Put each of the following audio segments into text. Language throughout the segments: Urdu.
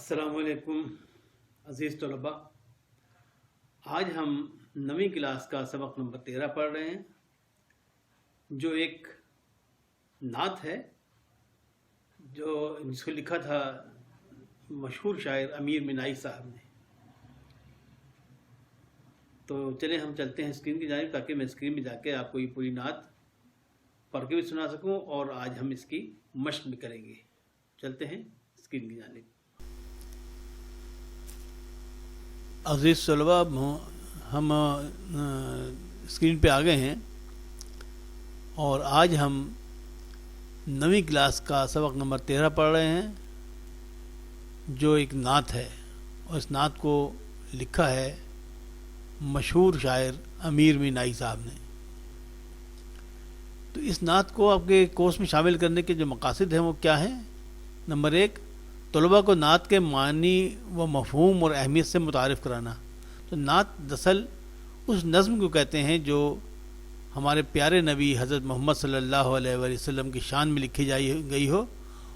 السلام علیکم عزیز طلباء، آج ہم 9ویں کلاس کا سبق نمبر 13 پڑھ رہے ہیں جو ایک نعت ہے جس کو لکھا تھا مشہور شاعر امیر مینائی صاحب نے۔ تو چلیں ہم چلتے ہیں اسکرین کی جانب تاکہ میں اسکرین میں جا کے آپ کو یہ پوری نعت پڑھ کے بھی سنا سکوں اور آج ہم اس کی مشق بھی کریں گے۔ چلتے ہیں اسکرین کی جانب۔ عزیز طلباء، ہم اسکرین پہ آ گئے ہیں اور آج ہم 9ویں کلاس کا سبق نمبر 13 پڑھ رہے ہیں جو ایک نعت ہے، اور اس نعت کو لکھا ہے مشہور شاعر امیر مینائی صاحب نے۔ تو اس نعت کو آپ کے کورس میں شامل کرنے کے جو مقاصد ہیں وہ کیا ہیں؟ نمبر 1، طلباء کو نعت کے معنی و مفہوم اور اہمیت سے متعارف کرانا۔ تو نعت دراصل اس نظم کو کہتے ہیں جو ہمارے پیارے نبی حضرت محمد صلی اللہ علیہ وآلہ وسلم کی شان میں لکھی گئی ہو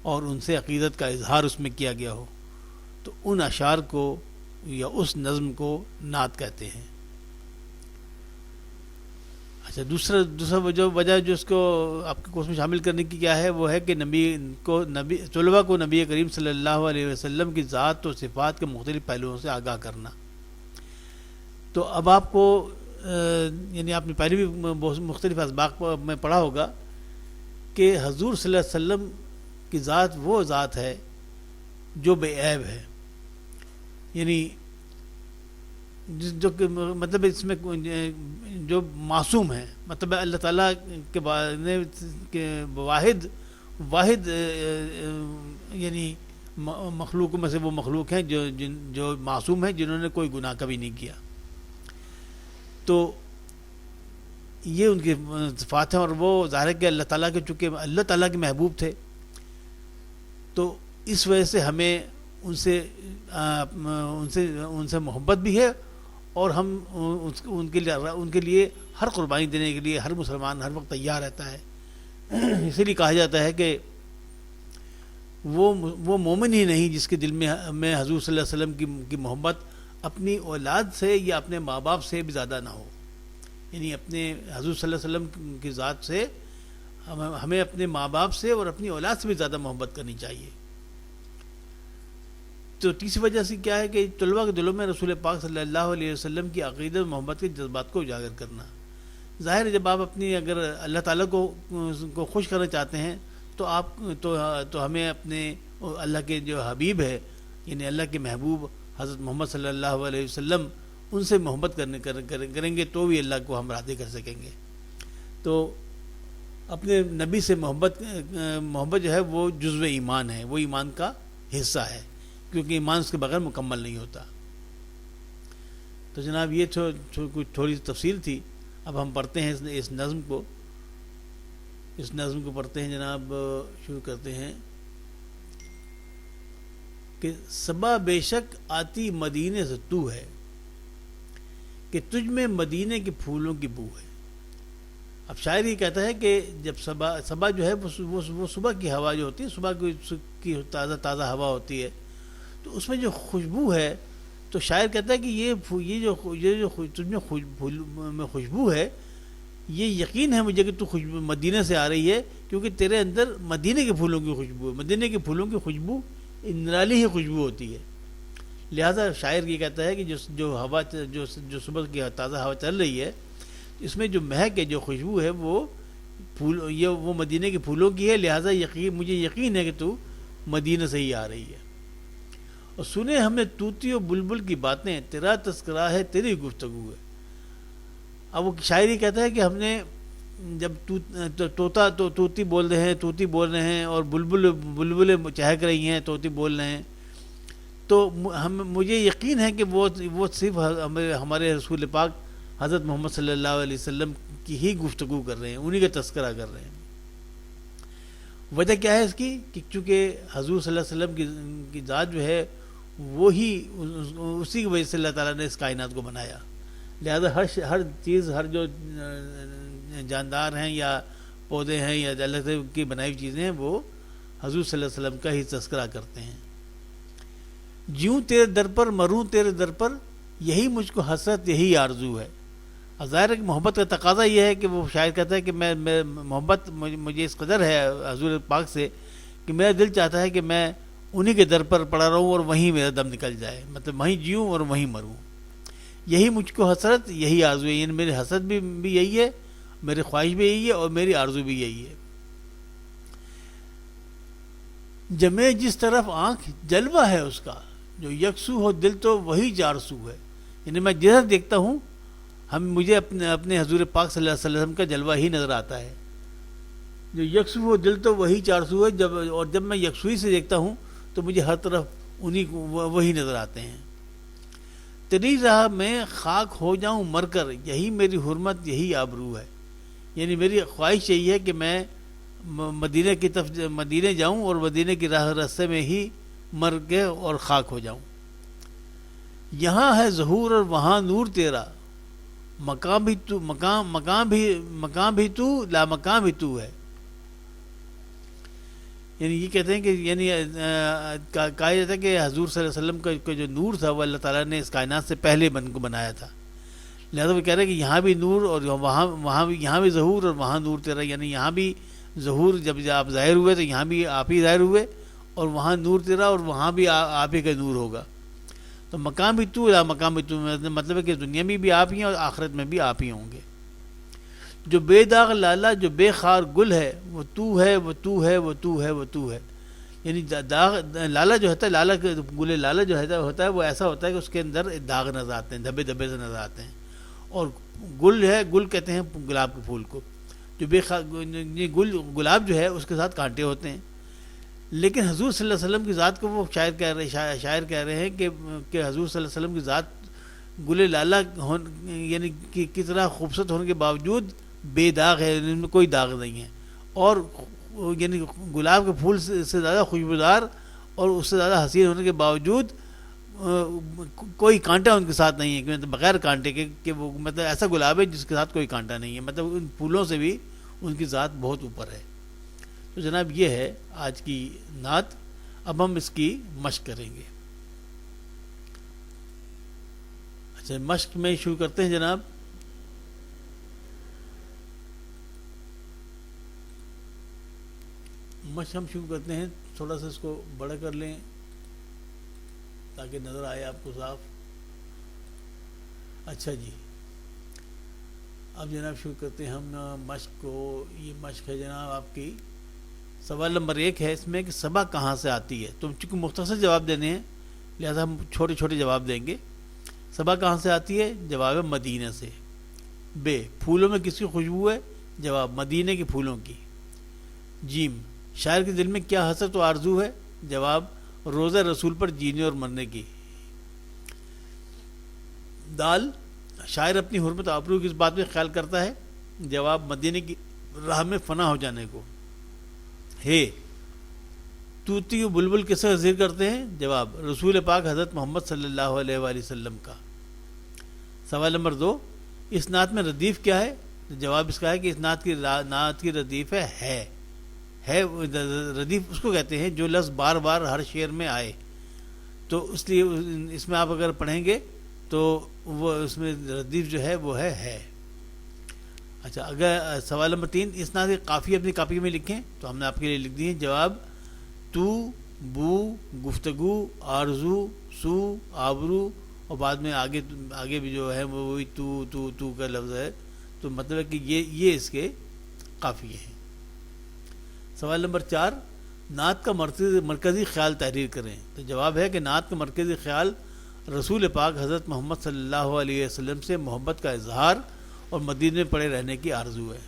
اور ان سے عقیدت کا اظہار اس میں کیا گیا ہو، تو ان اشعار کو یا اس نظم کو نعت کہتے ہیں۔ اچھا، دوسرا وجہ جو اس کو آپ کے کورس میں شامل کرنے کی کیا ہے، وہ ہے کہ طلباء کو نبی کریم صلی اللہ علیہ وسلم کی ذات و صفات کے مختلف پہلوؤں سے آگاہ کرنا۔ تو اب آپ کو یعنی آپ نے پہلے بھی مختلف اسباق میں پڑھا ہوگا کہ حضور صلی اللہ علیہ وسلم کی ذات وہ ذات ہے جو بے عیب ہے، یعنی جو مطلب اس میں جو معصوم ہے، مطلب اللہ تعالیٰ کے واحد یعنی مخلوق میں سے وہ مخلوق ہیں جو معصوم ہیں، جنہوں نے کوئی گناہ کبھی نہیں کیا۔ تو یہ ان کی صفات ہیں، اور وہ ظاہر ہے کہ اللہ تعالیٰ کے چونکہ اللہ تعالیٰ کے محبوب تھے، تو اس وجہ سے ہمیں ان سے محبت بھی ہے، اور ہم ان کے لیے ہر قربانی دینے کے لیے ہر مسلمان ہر وقت تیار رہتا ہے۔ اسی لیے کہا جاتا ہے کہ وہ مومن ہی نہیں جس کے دل میں حضور صلی اللہ علیہ وسلم کی محبت اپنی اولاد سے یا اپنے ماں باپ سے بھی زیادہ نہ ہو۔ یعنی اپنے حضور صلی اللہ علیہ وسلم کی ذات سے ہمیں اپنے ماں باپ سے اور اپنی اولاد سے بھی زیادہ محبت کرنی چاہیے۔ تو تیسری وجہ سے کیا ہے کہ طلباء کے دلوں میں رسول پاک صلی اللہ علیہ وسلم کی عقیدت و محبت کے جذبات کو اجاگر کرنا۔ ظاہر ہے جب آپ اپنی اگر اللہ تعالیٰ کو خوش کرنا چاہتے ہیں تو ہمیں اپنے اللہ کے جو حبیب ہے، یعنی اللہ کے محبوب حضرت محمد صلی اللہ علیہ وسلم، ان سے محبت کریں گے تو بھی اللہ کو ہم راضی کر سکیں گے۔ تو اپنے نبی سے محبت جو ہے وہ جزو ایمان ہے، وہ ایمان کا حصہ ہے، کیونکہ ایمان اس کے بغیر مکمل نہیں ہوتا۔ تو جناب یہ تھوڑی تفصیل تھی۔ اب ہم پڑھتے ہیں اس نظم کو پڑھتے ہیں جناب، شروع کرتے ہیں کہ صبا بے شک آتی مدینے سے تو ہے، کہ تجھ میں مدینے کے پھولوں کی بو ہے۔ اب شاعر یہ کہتا ہے کہ جب صبا جو ہے وہ صبح کی ہوا جو ہوتی ہے، صبح کی تازہ ہوا ہوتی ہے، تو اس میں جو خوشبو ہے، تو شاعر کہتا ہے کہ یہ جو تجھ میں خوشبو ہے، یہ یقین ہے مجھے کہ تو مدینہ سے آ رہی ہے، کیونکہ تیرے اندر مدینے کے پھولوں کی خوشبو ہے۔ مدینے کے پھولوں کی خوشبو نرالی ہی خوشبو ہوتی ہے۔ لہذا شاعر یہ کہتا ہے کہ جو صبح کی تازہ ہوا چل رہی ہے، اس میں جو مہک ہے، جو خوشبو ہے، وہ مدینے کے پھولوں کی ہے۔ لہذا مجھے یقین ہے کہ تو مدینہ سے ہی آ رہی ہے۔ اور سنے ہم نے طوطی و بلبل کی باتیں، تیرا تذکرہ ہے تیری گفتگو ہے۔ اب وہ شاعری کہتا ہے کہ ہم نے جب طوطی بول رہے ہیں اور بلبلیں چہک رہی ہیں، طوطی بول رہے ہیں، تو مجھے یقین ہے کہ وہ صرف ہمارے رسول پاک حضرت محمد صلی اللہ علیہ وسلم کی ہی گفتگو کر رہے ہیں، انہی کا تذکرہ کر رہے ہیں۔ وجہ کیا ہے اس کی کہ چونکہ حضور صلی اللہ علیہ وسلم کی ذات جو ہے وہی اسی کی وجہ سے اللہ تعالیٰ نے اس کائنات کو بنایا۔ لہذا ہر چیز، ہر جو جاندار ہیں یا پودے ہیں یا اللہ کی بنائی ہوئی چیزیں ہیں، وہ حضور صلی اللہ علیہ وسلم کا ہی تذکرہ کرتے ہیں۔ جیوں تیرے در پر مروں تیرے در پر، یہی مجھ کو حسرت یہی آرزو ہے۔ ظاہر ہے کہ محبت کا تقاضا یہ ہے کہ وہ شاعر کہتا ہے کہ میں محبت مجھے اس قدر ہے حضور پاک سے کہ میرا دل چاہتا ہے کہ میں انہی کے در پر پڑا رہوں اور وہیں میرا دم نکل جائے، مطلب وہیں جیوں اور وہیں مروں۔ یہی مجھ کو حسرت یہی آرزو ہے، یعنی میری حسرت بھی یہی ہے، میری خواہش بھی یہی ہے اور میری آرزو بھی یہی ہے۔ جمے جس طرف آنکھ جلوہ ہے اس کا، جو یکسو ہو دل تو وہی چار سو ہے، یعنی میں جدھر دیکھتا ہوں مجھے اپنے حضور پاک صلی اللہ علیہ وسلم کا جلوہ ہی نظر آتا ہے۔ جو یکسو ہو دل تو وہی چار سو ہے، اور جب میں یکسوئی سے دیکھتا ہوں تو مجھے ہر طرف انہی وہی نظر آتے ہیں۔ تیری راہ میں خاک ہو جاؤں مر کر، یہی میری حرمت یہی آبرو ہے، یعنی میری خواہش یہی ہے کہ میں مدینہ کی طرف مدینہ جاؤں اور مدینہ کی راہ رستے میں ہی مر کے اور خاک ہو جاؤں۔ یہاں ہے ظہور اور وہاں نور تیرا، مقام بھی تو مقام بھی تو لا مقام بھی تو ہے، یعنی یہ کہتے ہیں کہ یعنی کہا جاتا ہے کہ حضور صلی اللہ علیہ وسلم کا جو نور تھا وہ اللہ تعالیٰ نے اس کائنات سے پہلے کو بنایا تھا، لہذا وہ کہہ رہے ہیں کہ یہاں بھی نور اور یہاں بھی ظہور اور وہاں نور تیرا، یعنی یہاں بھی ظہور جب آپ ظاہر ہوئے تو یہاں بھی آپ ہی ظاہر ہوئے، اور وہاں نور تیرا اور وہاں بھی آپ ہی کا نور ہوگا۔ تو مقام بھی تو لا مقام بھی تو، مطلب ہے کہ دنیا میں بھی آپ ہی ہیں اور آخرت میں بھی آپ ہی ہوں گے۔ جو بے داغ لالا جو بے خار گل ہے، وہ تو ہے وہ تو ہے وہ تو ہے وہ تو ہے، یعنی داغ لالا جو ہوتا ہے، لالا گل لالا جو ہوتا ہے وہ ایسا ہوتا ہے کہ اس کے اندر داغ نظر آتے ہیں، دھبے دھبے سے نظر آتے ہیں، اور گل ہے، گل کہتے ہیں گلاب کے پھول کو، جو گلاب جو ہے اس کے ساتھ کانٹے ہوتے ہیں، لیکن حضور صلی اللہ علیہ وسلم کی ذات کو وہ شاعر کہہ رہے ہیں کہ حضور صلی اللہ علیہ وسلم کی ذات گل لالا یعنی کی طرح خوبصورت ہونے کے باوجود بے داغ ہے، ان میں کوئی داغ نہیں ہے، اور یعنی گلاب کے پھول سے زیادہ خوشبودار اور اس سے زیادہ حسین ہونے کے باوجود کوئی کانٹا ان کے ساتھ نہیں ہے، مطلب بغیر کانٹے کے، کہ وہ مطلب ایسا گلاب ہے جس کے ساتھ کوئی کانٹا نہیں ہے، مطلب ان پھولوں سے بھی ان کی ذات بہت اوپر ہے۔ تو جناب یہ ہے آج کی نعت، اب ہم اس کی مشق کریں گے۔ اچھا، مشق میں شروع کرتے ہیں جناب۔ مشق ہم شروع کرتے ہیں، تھوڑا سا اس کو بڑا کر لیں تاکہ نظر آئے آپ کو صاف۔ اچھا جی، اب جناب شروع کرتے ہیں ہم مشق کو۔ یہ مشق ہے جناب آپ کی، سوال نمبر 1 ہے اس میں کہ صبا کہاں سے آتی ہے، تو چونکہ مختصر جواب دینے ہیں لہذا ہم چھوٹے چھوٹے جواب دیں گے۔ صبا کہاں سے آتی ہے، جواب ہے مدینہ سے۔ بے، پھولوں میں کس کی خوشبو ہے، جواب مدینہ کے پھولوں کی۔ جیم، شاعر کے دل میں کیا حسرت و آرزو ہے، جواب روزہ رسول پر جینے اور مرنے کی۔ دال، شاعر اپنی حرمت آبرو کی اس بات میں خیال کرتا ہے، جواب مدینہ کی راہ میں فنا ہو جانے کو۔ ہے، طوطی و بلبل کس سے ذکر کرتے ہیں، جواب رسول پاک حضرت محمد صلی اللہ علیہ وآلہ وسلم کا۔ سوال نمبر 2، اس نعت میں ردیف کیا ہے، جواب اس کا ہے کہ اس نعت کی ردیف ہے ردیف اس کو کہتے ہیں جو لفظ بار بار ہر شعر میں آئے، تو اس لیے اس میں آپ اگر پڑھیں گے تو وہ اس میں ردیف جو ہے وہ ہے۔ اچھا، اگر سوال نمبر 3، اس نعت کی قافیہ اپنی کاپی میں لکھیں، تو ہم نے آپ کے لیے لکھ دی ہے، جواب تو، بو، گفتگو، آرزو، سو، آبرو، اور بعد میں آگے بھی جو ہے وہ وہی تو کا لفظ ہے، تو مطلب ہے کہ یہ اس کے قافیے ہیں۔ سوال نمبر 4، نعت کا مرکزی خیال تحریر کریں، تو جواب ہے کہ نعت کا مرکزی خیال رسول پاک حضرت محمد صلی اللہ علیہ وسلم سے محبت کا اظہار اور مدینے میں پڑے رہنے کی آرزو ہے۔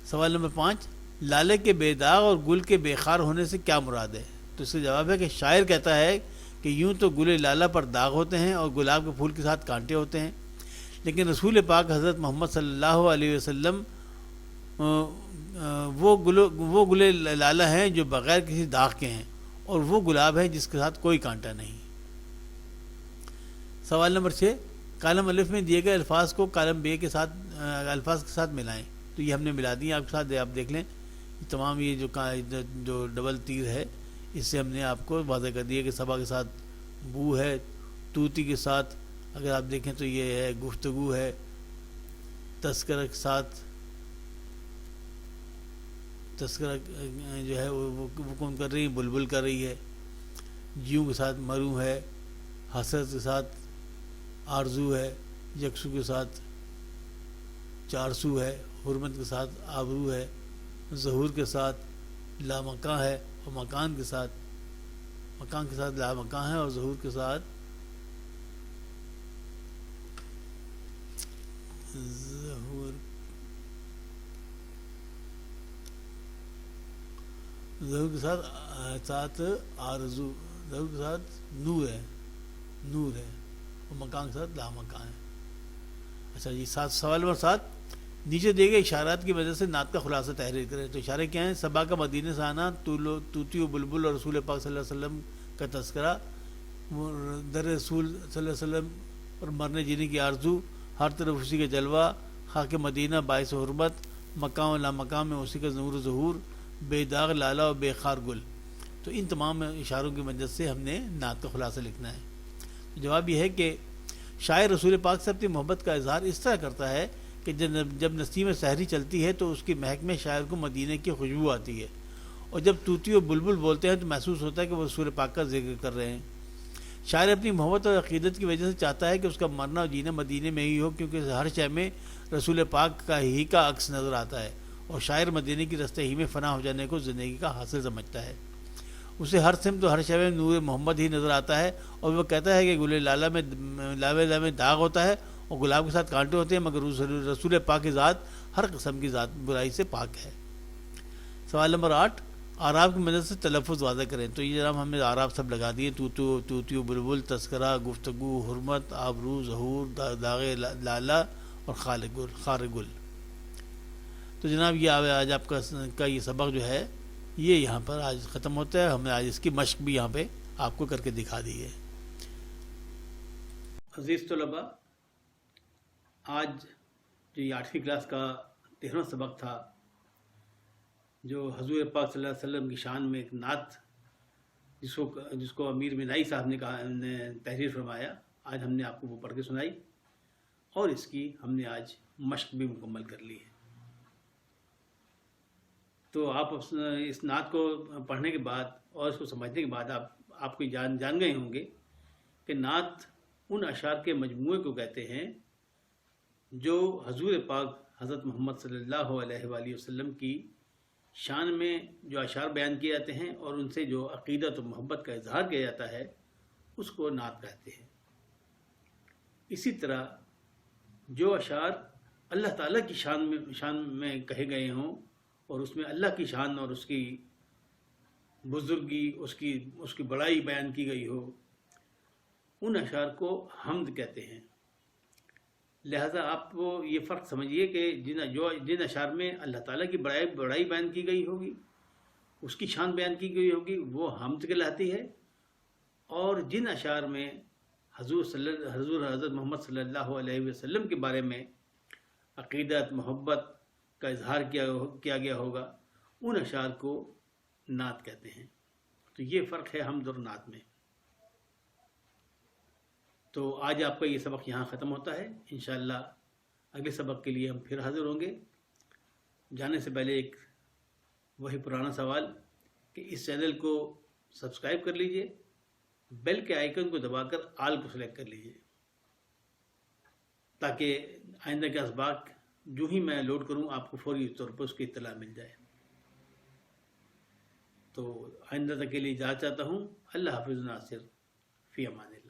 سوال نمبر 5، لالے کے بے داغ اور گل کے بے خار ہونے سے کیا مراد ہے، تو اس کا جواب ہے کہ شاعر کہتا ہے کہ یوں تو گل لالا پر داغ ہوتے ہیں اور گلاب کے پھول کے ساتھ کانٹے ہوتے ہیں، لیکن رسول پاک حضرت محمد صلی اللہ علیہ وسلم وہ گل لالا ہیں جو بغیر کسی داغ کے ہیں، اور وہ گلاب ہے جس کے ساتھ کوئی کانٹا نہیں۔ سوال نمبر 6، کالم الف میں دیے گئے الفاظ کو کالم بے کے ساتھ الفاظ کے ساتھ ملائیں، تو یہ ہم نے ملا دی ہیں آپ کے ساتھ، آپ دیکھ لیں تمام یہ جو ڈبل تیر ہے اس سے ہم نے آپ کو واضح کر دیا کہ صبا کے ساتھ بو ہے، طوطی کے ساتھ اگر آپ دیکھیں تو یہ ہے گفتگو ہے، تذکرہ کے ساتھ تذکرہ جو ہے وہ کون کر رہی ہے؟ بلبل کر رہی ہے. جیوں کے ساتھ مروں ہے، حسرت کے ساتھ آرزو ہے، یکسو کے ساتھ چارسو ہے، حرمت کے ساتھ آبرو ہے، ظہور کے ساتھ لامکاں ہے، اور مکان کے ساتھ لامکاں ہے، اور ظہور کے ساتھ ظہور کے ساتھ آرزو، ظہور کے ساتھ نور ہے اور مکان کے ساتھ لامکاں ہے. اچھا جی، سوال نمبر 7. نیچے دیے گئے اشارات کی وجہ سے نعت کا خلاصہ تحریر کریں. تو اشارے کیا ہیں؟ صبا کا مدینے سے آنا، طوطی و بلبل اور رسول پاک صلی اللہ علیہ وسلم کا تذکرہ، در رسول صلی اللہ علیہ وسلم اور مرنے جینے کی آرزو، ہر طرف اسی کا جلوہ، خاک مدینہ باعث حرمت، مقام و لامقام میں اسی کا نور و ظہور، بے داغ لالا و بے خار گل. تو ان تمام اشاروں کی مدد سے ہم نے نعت کا خلاصہ لکھنا ہے. جواب یہ ہے کہ شاعر رسول پاک سے اپنی محبت کا اظہار اس طرح کرتا ہے کہ جب نسیم سحری چلتی ہے تو اس کی مہک میں شاعر کو مدینے کی خوشبو آتی ہے، اور جب طوطی و بلبل بولتے ہیں تو محسوس ہوتا ہے کہ وہ رسول پاک کا ذکر کر رہے ہیں. شاعر اپنی محبت اور عقیدت کی وجہ سے چاہتا ہے کہ اس کا مرنا اور جینا مدینے میں ہی ہو، کیونکہ ہر شے میں رسول پاک کا عکس نظر آتا ہے، اور شاعر مدینے کی رستے ہی میں فنا ہو جانے کو زندگی کا حاصل سمجھتا ہے. اسے ہر سمت و ہر شے میں نور محمد ہی نظر آتا ہے، اور وہ کہتا ہے کہ گل لالا میں داغ ہوتا ہے اور گلاب کے ساتھ کانٹے ہوتے ہیں، مگر رسول پاک کی ذات ہر قسم کی ذات برائی سے پاک ہے. سوال نمبر 8. اعراب کی مدد سے تلفظ واضح کریں. تو یہ جناب ہم نے اعراب سب لگا دیے: طوطی و بلبل، تذکرہ، گفتگو، حرمت، آبرو، ظہور، داغ لالا اور خار گل. تو جناب یہ آج آپ کا یہ سبق جو ہے یہ یہاں پر آج ختم ہوتا ہے. ہم نے آج اس کی مشق بھی یہاں پہ آپ کو کر کے دکھا دی ہے. عزیز طلباء، آج جو یہ 8ویں کلاس کا 13واں سبق تھا، جو حضور پاک صلی اللہ علیہ وسلم کی شان میں ایک نعت جس کو امیر منائی صاحب نے تحریر فرمایا، آج ہم نے آپ کو وہ پڑھ کے سنائی، اور اس کی ہم نے آج مشق بھی مکمل کر لی ہے. تو آپ اس نعت کو پڑھنے کے بعد اور اس کو سمجھنے کے بعد آپ کو جان گئے ہوں گے کہ نعت ان اشعار کے مجموعے کو کہتے ہیں جو حضور پاک حضرت محمد صلی اللہ علیہ وآلہ وسلم کی شان میں جو اشعار بیان کیے جاتے ہیں اور ان سے جو عقیدت و محبت کا اظہار کیا جاتا ہے اس کو نعت کہتے ہیں. اسی طرح جو اشعار اللہ تعالیٰ کی شان میں کہے گئے ہوں اور اس میں اللہ کی شان اور اس کی بزرگی، اس کی بڑائی بیان کی گئی ہو، ان اشعار کو حمد کہتے ہیں. لہذا آپ کو یہ فرق سمجھیے کہ جن اشعار میں اللہ تعالیٰ کی بڑائی بیان کی گئی ہوگی، اس کی شان بیان کی گئی ہوگی، وہ حمد کہلاتی ہے، اور جن اشعار میں حضور حضرت محمد صلی اللہ علیہ وسلم کے بارے میں عقیدت، محبت کا اظہار کیا گیا ہوگا، ان اشعار کو نعت کہتے ہیں. تو یہ فرق ہے حمد اور نعت میں. تو آج آپ کا یہ سبق یہاں ختم ہوتا ہے. انشاءاللہ اگلے سبق کے لیے ہم پھر حاضر ہوں گے. جانے سے پہلے ایک وہی پرانا سوال کہ اس چینل کو سبسکرائب کر لیجئے، بیل کے آئیکن کو دبا کر آل کو سلیکٹ کر لیجئے، تاکہ آئندہ کے اسباق جو ہی میں لوڈ کروں آپ کو فوری طور پر اس کی اطلاع مل جائے. تو آئندہ تک کے لیے اجازت چاہتا ہوں. اللہ حافظ. ناصر فی امان اللہ.